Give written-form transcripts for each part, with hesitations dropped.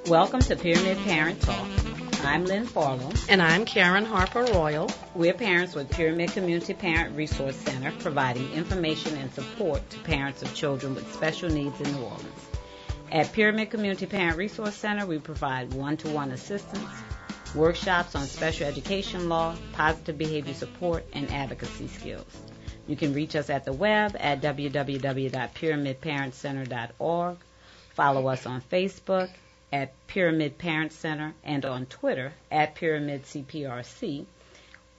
Welcome to Pyramid Parent Talk. I'm Lynn Farlow. And I'm Karen Harper Royal. We're parents with Pyramid Community Parent Resource Center, providing information and support to parents of children with special needs in New Orleans. At Pyramid Community Parent Resource Center, we provide one-to-one assistance, workshops on special education law, positive behavior support, and advocacy skills. You can reach us at the web at www.pyramidparentcenter.org. Follow us on Facebook at Pyramid Parent Center and on Twitter at Pyramid CPRC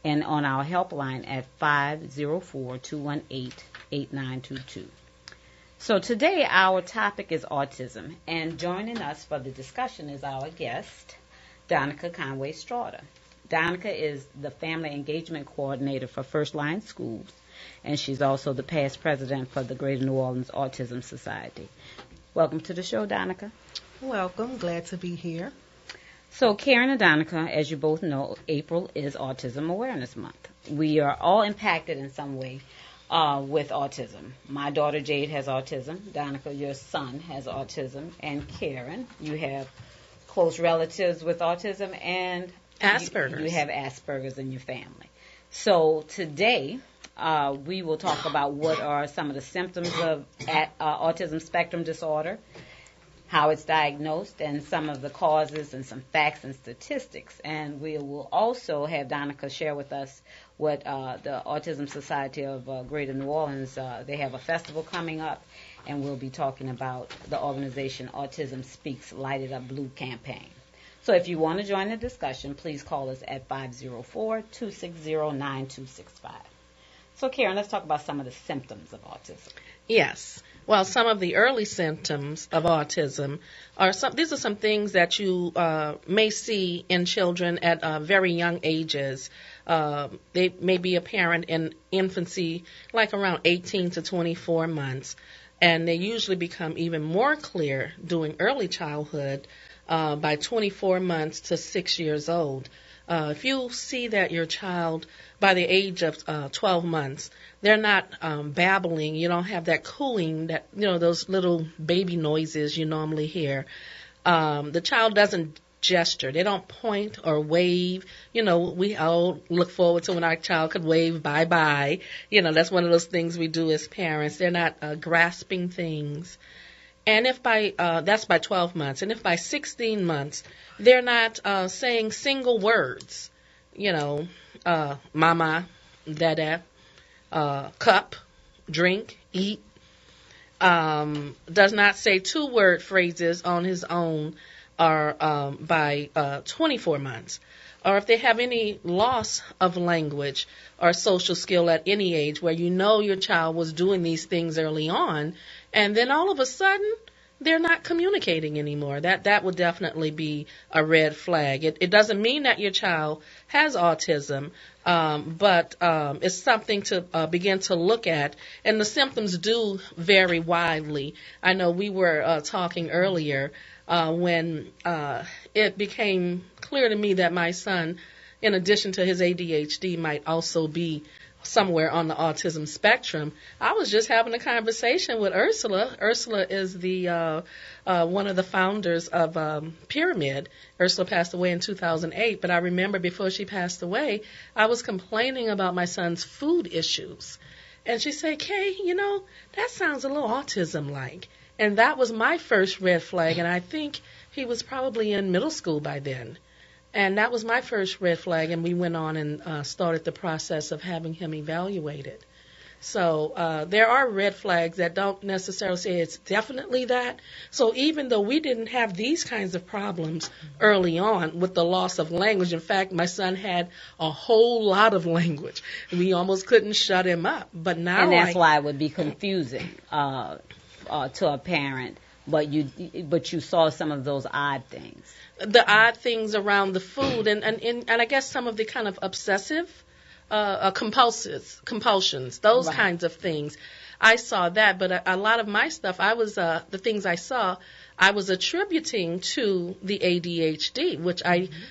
and on our helpline at 504-218-8922. So today our topic is autism, and joining us for the discussion is our guest, Donica Conway-Straughter. Donica is the Family Engagement Coordinator for First Line Schools, and she's also the past president for the Greater New Orleans Autism Society. Welcome to the show, Donica. Welcome. Glad to be here. So, Karen and Donica, as you both know, April is Autism Awareness Month. We are all impacted in some way with autism. My daughter Jade has autism. Donica, your son, has autism. And Karen, you have close relatives with autism and Asperger's. You have Asperger's in your family. So today we will talk about what are some of the symptoms of autism spectrum disorder, how it's diagnosed, and some of the causes and some facts and statistics. And we will also have Donica share with us what the Autism Society of Greater New Orleans, they have a festival coming up, and we'll be talking about the organization Autism Speaks Light It Up Blue campaign. So if you want to join the discussion, please call us at 504-260-9265. So Karen, let's talk about some of the symptoms of autism. Yes. Well, some of the early symptoms of autism are these are some things that you may see in children at very young ages. They may be apparent in infancy, like around 18 to 24 months, and they usually become even more clear during early childhood by 24 months to 6 years old. If you see that your child, by the age of 12 months, they're not babbling, you don't have that cooing, that those little baby noises you normally hear. The child doesn't gesture. They don't point or wave. We all look forward to when our child could wave bye-bye. That's one of those things we do as parents. They're not grasping things. And if that's by 12 months, and if by 16 months, they're not saying single words, mama, dada, cup, drink, eat, does not say two-word phrases on his own, or by 24 months. Or if they have any loss of language or social skill at any age where your child was doing these things early on, and then all of a sudden they're not communicating anymore, that would definitely be a red flag. It doesn't mean that your child has autism, but it's something to begin to look at. And the symptoms do vary widely. I know we were talking earlier when it became clear to me that my son, in addition to his ADHD, might also be somewhere on the autism spectrum. I was just having a conversation with Ursula. Ursula is the one of the founders of Pyramid. Ursula passed away in 2008, but I remember before she passed away, I was complaining about my son's food issues. And she said, Kay, that sounds a little autism-like. And that was my first red flag, and I think he was probably in middle school by then. And that was my first red flag, and we went on and started the process of having him evaluated. So there are red flags that don't necessarily say it's definitely that. So even though we didn't have these kinds of problems early on with the loss of language, in fact, my son had a whole lot of language. We almost couldn't shut him up. But now, and that's why it would be confusing to a parent. But you saw some of those odd things. The odd things around the food, and I guess some of the kind of obsessive compulsions, those right. kinds of things. I saw that, but a lot of my stuff, the things I saw, I was attributing to the ADHD, which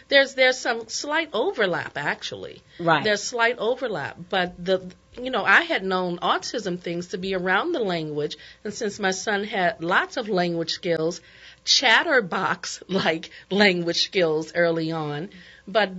there's some slight overlap actually. Right. There's slight overlap, but I had known autism things to be around the language, and since my son had lots of language skills, chatterbox-like language skills early on, but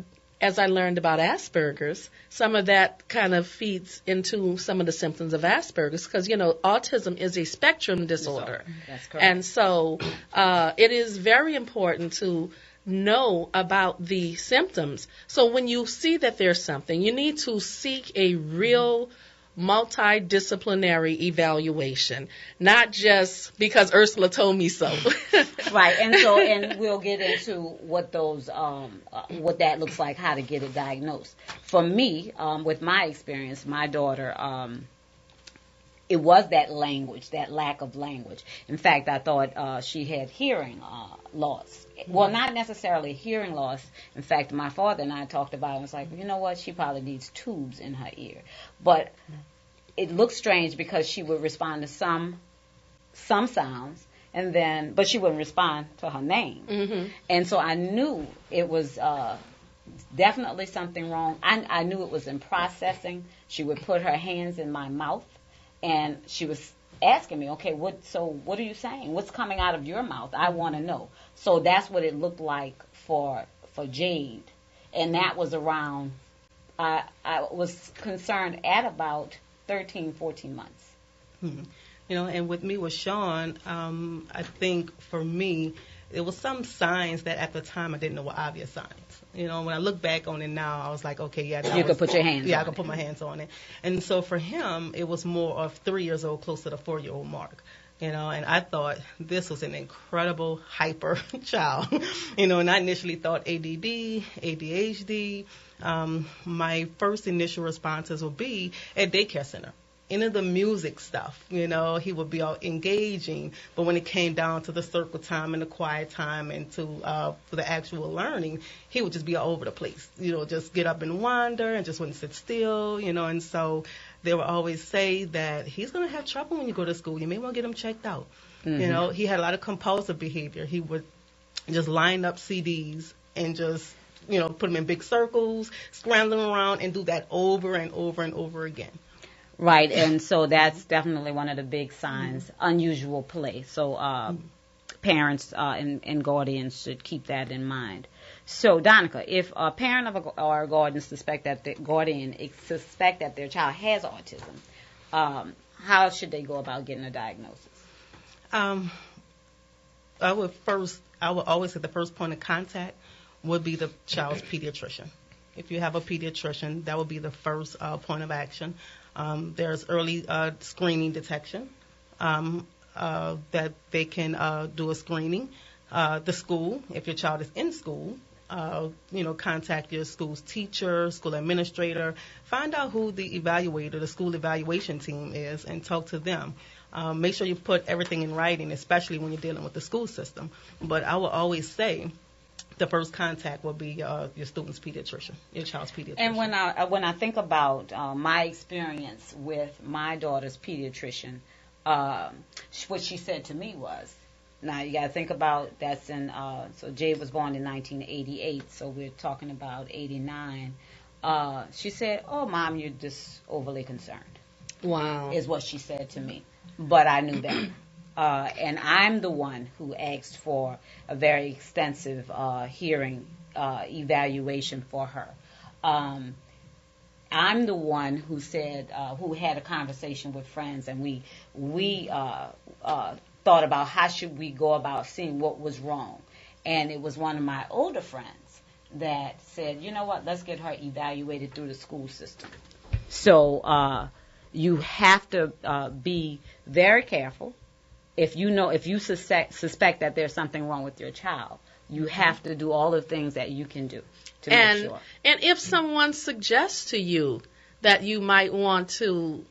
as I learned about Asperger's, some of that kind of feeds into some of the symptoms of Asperger's because, autism is a spectrum disorder. That's correct. And so it is very important to know about the symptoms. So when you see that there's something, you need to seek a real multidisciplinary evaluation, not just because Ursula told me so. Right, and we'll get into what those what that looks like, how to get it diagnosed. For me, with my experience, my daughter, it was that language, that lack of language. In fact, I thought she had hearing loss. Well, not necessarily hearing loss. In fact, my father and I talked about it and was like, you know what, she probably needs tubes in her ear. But it looked strange because she would respond to some sounds, but she wouldn't respond to her name. Mm-hmm. And so I knew it was definitely something wrong. I knew it was in processing. She would put her hands in my mouth, and she was asking me, okay, what are you saying? What's coming out of your mouth? I want to know. So that's what it looked like for Jade. And that was around, I was concerned at about 13, 14 months. Mm-hmm. And with me with Sean, I think for me, there was some signs that at the time I didn't know were obvious signs. When I look back on it now, I was like, okay, yeah. You could put your hands on it. Yeah, I could put my hands on it. And so for him, it was more of 3 years old, close to the 4-year-old mark. And I thought this was an incredible hyper child. And I initially thought ADD, ADHD. My first initial responses would be at daycare center. Into the music stuff, he would be all engaging, but when it came down to the circle time and the quiet time and for the actual learning, he would just be all over the place, just get up and wander and just wouldn't sit still, and so they would always say that he's going to have trouble when you go to school. You may want to get him checked out. Mm-hmm. He had a lot of compulsive behavior. He would just line up CDs and just, put them in big circles, scrambling around and do that over and over and over again. Right, and so that's definitely one of the big signs, unusual play. So parents and guardians should keep that in mind. So, Donica, if a parent or a guardian suspect that their child has autism, how should they go about getting a diagnosis? I would always say the first point of contact would be the child's pediatrician. If you have a pediatrician, that would be the first point of action. There's early screening detection that they can do a screening. The school, if your child is in school, contact your school's teacher, school administrator. Find out who the evaluator, the school evaluation team is, and talk to them. Make sure you put everything in writing, especially when you're dealing with the school system. But I will always say the first contact will be your student's pediatrician, your child's pediatrician. And when I think about my experience with my daughter's pediatrician, what she said to me was, now you got to think about that's so Jade was born in 1988, so we're talking about 89. She said, "Oh, Mom, you're just overly concerned." Wow, is what she said to me, but I knew that. And I'm the one who asked for a very extensive hearing evaluation for her. I'm the one who said, who had a conversation with friends, and we thought about how should we go about seeing what was wrong. And it was one of my older friends that said, you know what, let's get her evaluated through the school system. So you have to be very careful. If you suspect that there's something wrong with your child, you have to do all the things that you can do to make sure. And if someone suggests to you that you might want to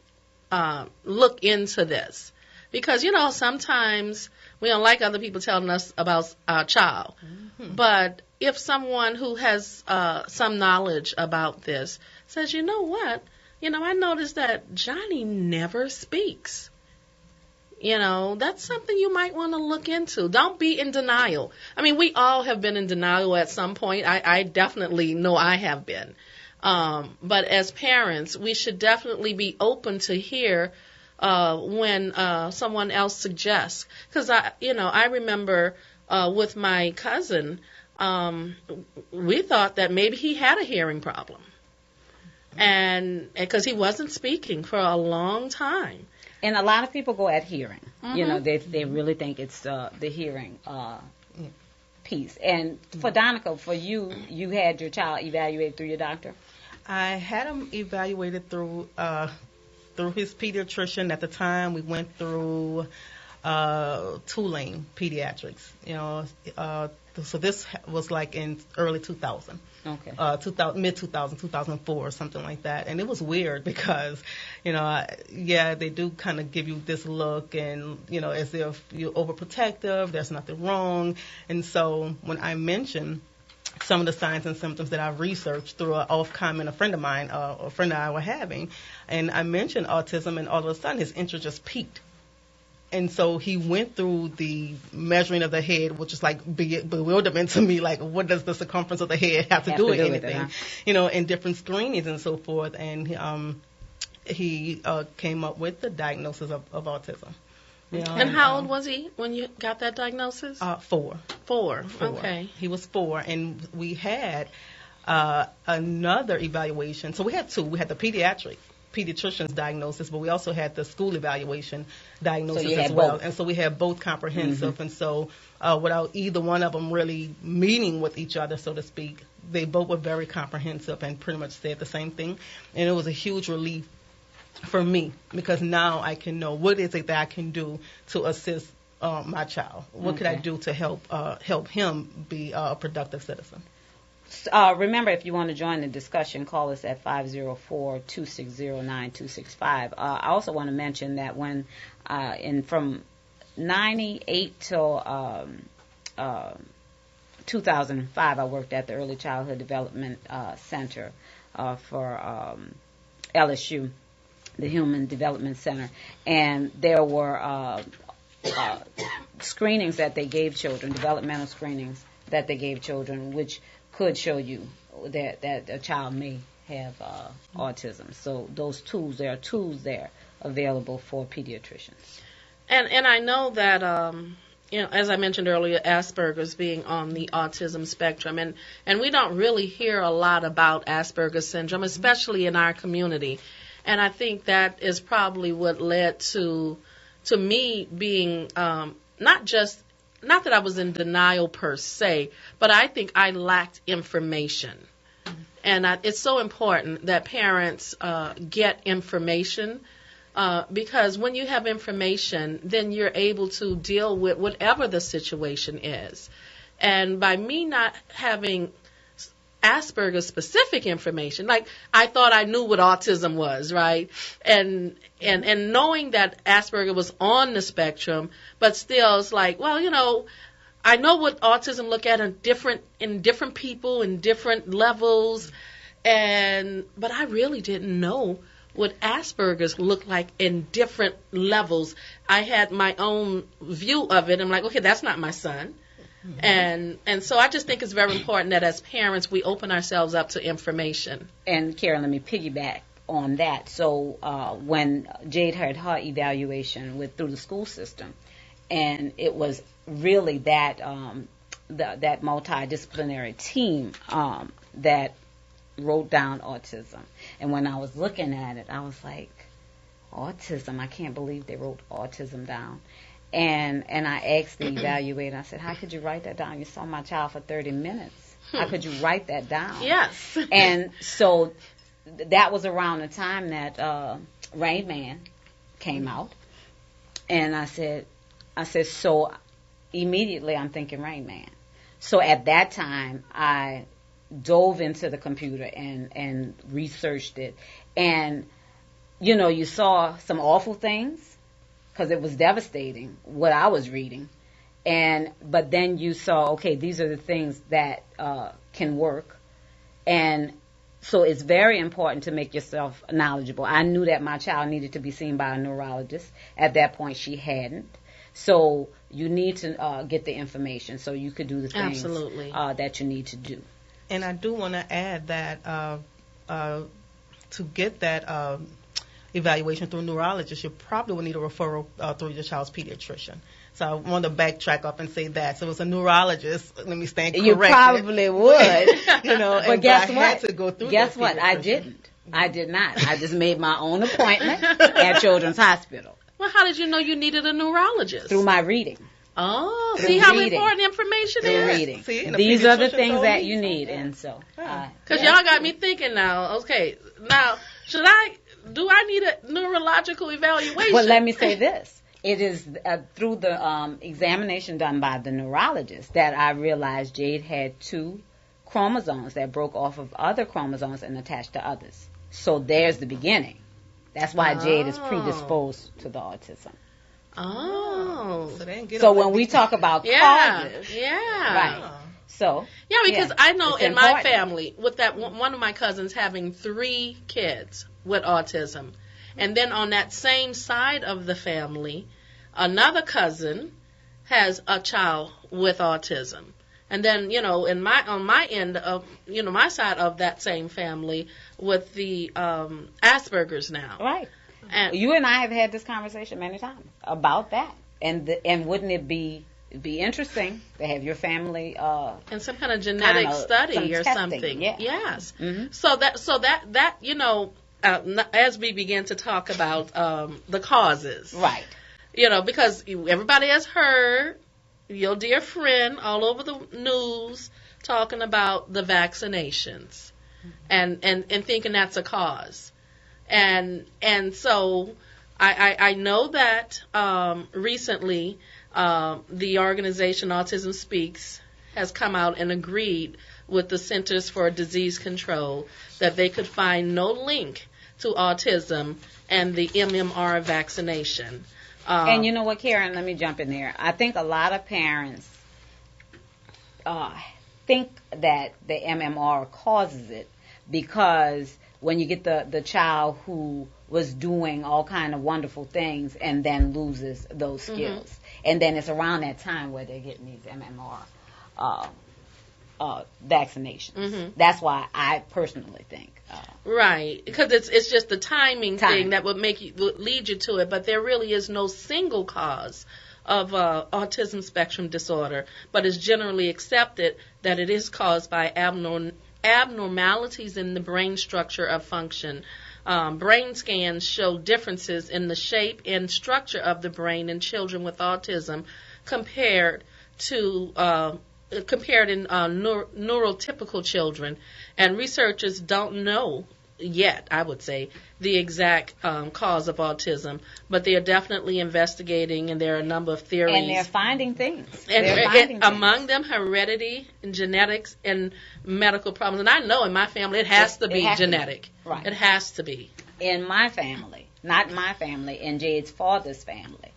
look into this, because, sometimes we don't like other people telling us about our child. Mm-hmm. But if someone who has some knowledge about this says, you know what, I noticed that Johnny never speaks. that's something you might want to look into. Don't be in denial. I mean, we all have been in denial at some point. I definitely know I have been. But as parents, we should definitely be open to hear when someone else suggests. Because I remember with my cousin, we thought that maybe he had a hearing problem, and because he wasn't speaking for a long time. And a lot of people go at hearing. They really think it's the hearing piece. And for Donica, for you had your child evaluated through your doctor? I had him evaluated through his pediatrician. At the time, we went through Tulane Pediatrics. So this was like in early 2000. Okay. Mid 2000, 2004, or something like that. And it was weird because, they do kind of give you this look and, as if you're overprotective, there's nothing wrong. And so when I mentioned some of the signs and symptoms that I've researched through an off comment a friend and I were having, and I mentioned autism, and all of a sudden his interest just peaked. And so he went through the measuring of the head, which is like bewilderment to me, like what does the circumference of the head have to do with anything, and different screenings and so forth. And he came up with the diagnosis of autism. And how old was he when you got that diagnosis? 4. 4. Okay. He was 4, and we had another evaluation. So we had 2. We had the pediatrician's diagnosis, but we also had the school evaluation diagnosis as well. Both. And so we had both comprehensive. Mm-hmm. And so without either one of them really meeting with each other, so to speak, they both were very comprehensive and pretty much said the same thing. And it was a huge relief for me because now I can know what is it that I can do to assist my child. What could I do to help him be a productive citizen? Remember, if you want to join the discussion, call us at 504-260-9265. I also want to mention that when from 98 till 2005, I worked at the Early Childhood Development Center for LSU, the Human Development Center, and there were screenings that they gave children, developmental screenings that they gave children, which could show you that a child may have autism. So there are tools there available for pediatricians. And I know that as I mentioned earlier, Asperger's being on the autism spectrum, and we don't really hear a lot about Asperger's syndrome, especially in our community. And I think that is probably what led to me being not that I was in denial per se, but I think I lacked information. And it's so important that parents get information because when you have information, then you're able to deal with whatever the situation is. And by me not having Asperger's specific information, like I thought I knew what autism was, right? And knowing that Asperger was on the spectrum, but still it's like, well, I know what autism look at in different people in different levels, but I really didn't know what Asperger's looked like in different levels. I had my own view of it. I'm like, okay, that's not my son. Mm-hmm. And so I just think it's very important that as parents we open ourselves up to information. And Karen, let me piggyback on that. So when Jade had her evaluation through the school system, and it was really that that multidisciplinary team that wrote down autism. And when I was looking at it, I was like, autism? I can't believe they wrote autism down. And I asked the evaluator, I said, how could you write that down? You saw my child for 30 minutes. How could you write that down? Yes. And so that was around the time that Rain Man came out. And I said, so immediately I'm thinking Rain Man. So at that time, I dove into the computer and researched it. And, you saw some awful things, because it was devastating what I was reading, but then you saw, okay, these are the things that can work, and So it's very important to make yourself knowledgeable. I knew that my child needed to be seen by a neurologist. At that point, she hadn't. So you need to get the information so you could do the things Absolutely. That you need to do. And I do want to add that to get that evaluation through a neurologist, you probably will need a referral through your child's pediatrician. So I want to backtrack up and say that. So it's a neurologist. Let me stand corrected. You probably would. But guess I what? had to go through Guess that what? I pediatrician. didn't. I did not. I just made my own appointment at Children's Hospital Well, how did you know you needed a neurologist? through my reading. Oh, Through see how reading. important information Through is? reading. See, and a These are the pediatrician things told that me you so. need, and so. Because y'all got me thinking now, okay, now, do I need a neurological evaluation? Well, let me say this. It is through the examination done by the neurologist that I realized Jade had 2 chromosomes that broke off of other chromosomes and attached to others. So there's the beginning. That's why Jade is predisposed to the autism. Oh. So, they didn't get So up when like we these- talk about Yeah, causes, yeah. right. So Yeah, because yeah, I know it's in my important. family, with that one of my cousins having 3 kids with autism, and then on that same side of the family, another cousin has a child with autism, and then on my end of my side of that same family with the Asperger's now, Right. and You and I have had this conversation many times about that, and wouldn't it be interesting to have your family? and some kind of genetic study some or testing, something. yeah. Yes. Mhm. So that as we begin to talk about the causes, Right. because everybody has heard your dear friend all over the news talking about the vaccinations and thinking that's a cause. And so I know that recently the organization Autism Speaks has come out and agreed with the Centers for Disease Control that they could find no link to autism and the MMR vaccination. And you know what, Karen? Let me jump in there. I think a lot of parents think that the MMR causes it because when you get the child who was doing all kind of wonderful things and then loses those skills, and then it's around that time where they're getting these MMR vaccinations. That's why I personally think. Right, because it's just the timing thing that would lead you to it, but there really is no single cause of autism spectrum disorder, but it's generally accepted that it is caused by abnormalities in the brain structure of function. Brain scans show differences in the shape and structure of the brain in children with autism compared in neurotypical children, and researchers don't know yet, I would say, the exact cause of autism, but they are definitely investigating, and there are a number of theories. And they're finding things. And among them, heredity and genetics and medical problems. And I know in my family it has to be genetic. Right. It has to be. In my family, not my family, in Jade's father's family,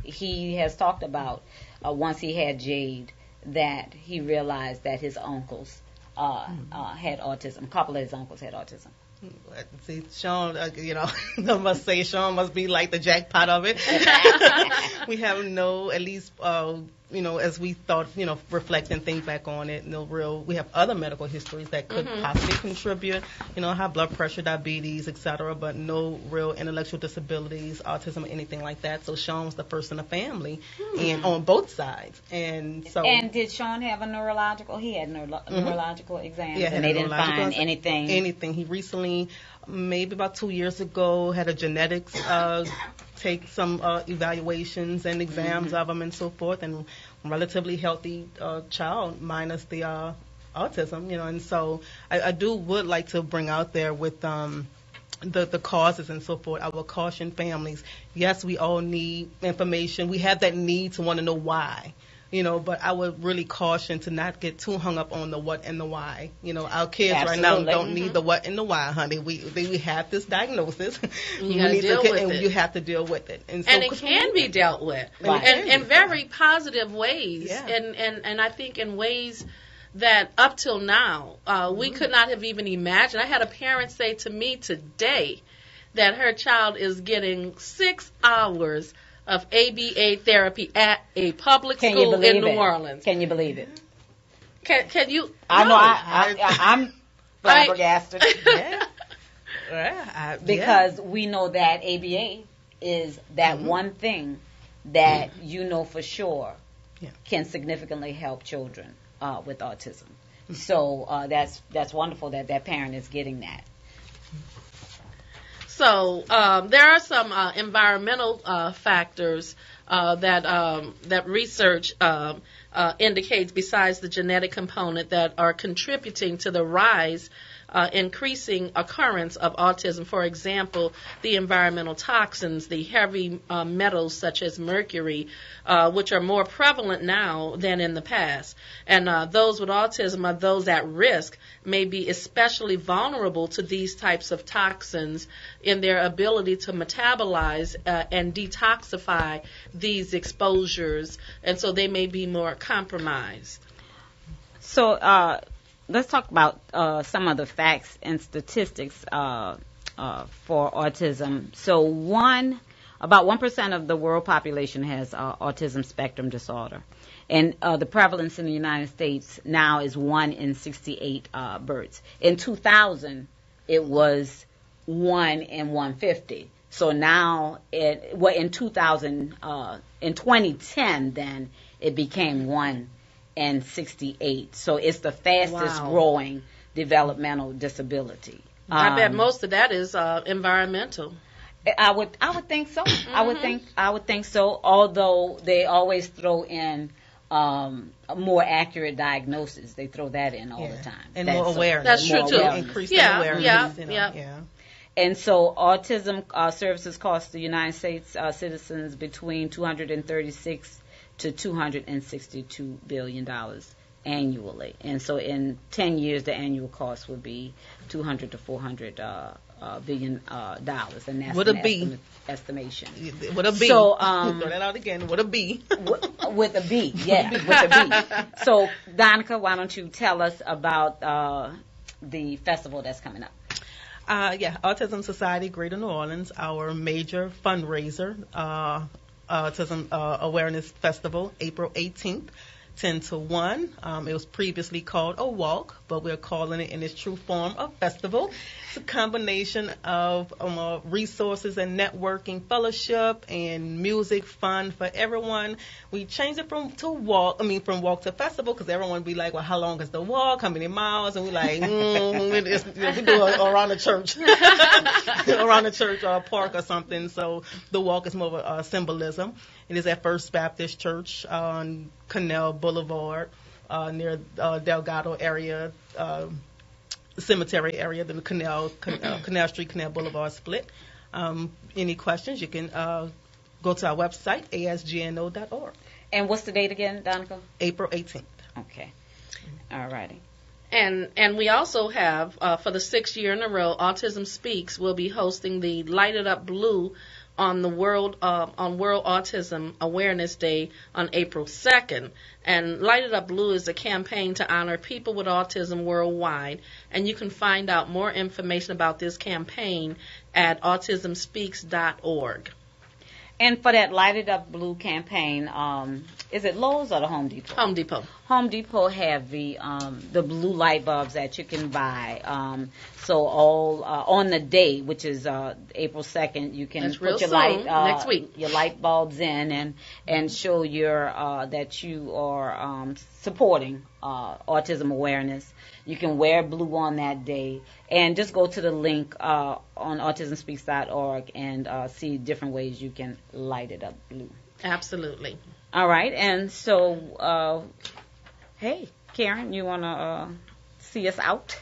he has talked about once he had Jade that he realized that his uncles had autism. A couple of his uncles had autism. See, Sean, I must say Sean must be like the jackpot of it. We have at least, as we thought, reflect and think back on it, we have other medical histories that could possibly contribute, high blood pressure, diabetes, etc., but no real intellectual disabilities, autism, or anything like that. So Sean was the first in the family, and on both sides. And so. And did Sean have a neurological? He had neurological exams, Yeah, and they didn't find anything. Anything. He recently, maybe about 2 years ago, had a genetics take some evaluations and exams of him and so forth, and relatively healthy child minus the autism, and so I would like to bring out there with the causes and so forth. I will caution families. Yes, we all need information. We have that need to want to know why. But I would really caution to not get too hung up on the what and the why. Our kids right now don't need the what and the why, honey. We have this diagnosis. You have to deal with it. And it can be dealt with. Right. And in very positive ways. Yeah. And I think in ways that up till now, we could not have even imagined. I had a parent say to me today that her child is getting 6 hours of ABA therapy at a public school in New Orleans. Can you believe it? Can you? I know. I'm flabbergasted. Because we know that ABA is that one thing that you know for sure can significantly help children with autism. So that's wonderful that parent is getting that. So there are some environmental factors that research indicates, besides the genetic component, that are contributing to the rise, increasing occurrence of autism. For example, the environmental toxins, the heavy metals such as mercury, which are more prevalent now than in the past. And those with autism are those at risk, may be especially vulnerable to these types of toxins in their ability to metabolize and detoxify these exposures, and so they may be more compromised. So let's talk about some of the facts and statistics for autism. So about 1% of the world population has autism spectrum disorder. And the prevalence in the United States now is 1 in 68 births. In 2000, it was 1 in 150. So now, in 2010, then, it became 1 in 68. So it's the fastest growing developmental disability. I bet most of that is environmental. I would think so. Mm-hmm. I would think so. Although they always throw in a more accurate diagnosis, they throw that in all the time. And more awareness. That's true too. Increase the awareness. Yeah. And so, autism services cost the United States citizens between $236 to $262 billion annually. And so, in 10 years, the annual cost would be $200 to $400 billion, and that's an estimation. With a B. So, throw that out again. With a B. With a B, yeah, with a B. So, Donica, why don't you tell us about the festival that's coming up? Autism Society Greater New Orleans, our major fundraiser, Autism Awareness Festival, April 18th. 10 to 1. It was previously called a walk, but we're calling it in its true form a festival. It's a combination of resources and networking, fellowship, and music, fun for everyone. We changed it from walk to festival, because everyone would be like, well, how long is the walk? How many miles? And we're like, we do it around the church, around the church or a park or something. So the walk is more of a symbolism. It is at First Baptist Church on Canal Boulevard, near Delgado area, cemetery area, the Canal Street, Canal Boulevard split. Any questions, you can go to our website, asgno.org. And what's the date again, Donica? April 18th. Okay. All righty. And we also have, for the 6th year in a row, Autism Speaks will be hosting the Light It Up Blue on World Autism Awareness Day on April 2nd. And Light It Up Blue is a campaign to honor people with autism worldwide. And you can find out more information about this campaign at autismspeaks.org. And for that Light It Up Blue campaign, is it Lowe's or the Home Depot? Home Depot. Home Depot have the blue light bulbs that you can buy. So all on the day, which is April 2nd, you can put your next week. Your light bulbs in and show your that you are supporting autism awareness. You can wear blue on that day, and just go to the link on autismspeaks.org and see different ways you can light it up blue. Absolutely. All right, and so, hey, Karen, you want to see us out?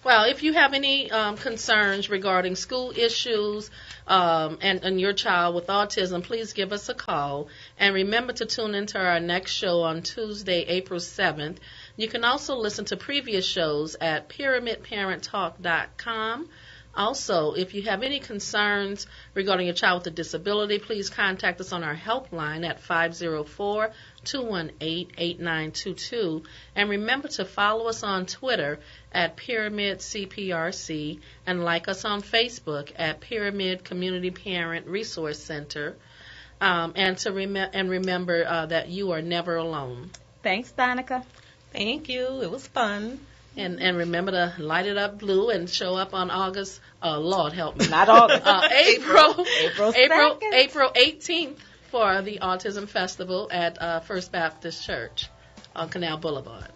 Well, if you have any concerns regarding school issues and your child with autism, please give us a call. And remember to tune into our next show on Tuesday, April 7th. You can also listen to previous shows at pyramidparenttalk.com Also, if you have any concerns regarding a child with a disability, please contact us on our helpline at 504-218-8922. And remember to follow us on Twitter at Pyramid CPRC and like us on Facebook at Pyramid Community Parent Resource Center. And remember that you are never alone. Thanks, Donica. Thank you. It was fun. And remember to light it up blue and show up on August, Lord help me. Not August. April 2nd. April 18th for the Autism Festival at First Baptist Church on Canal Boulevard.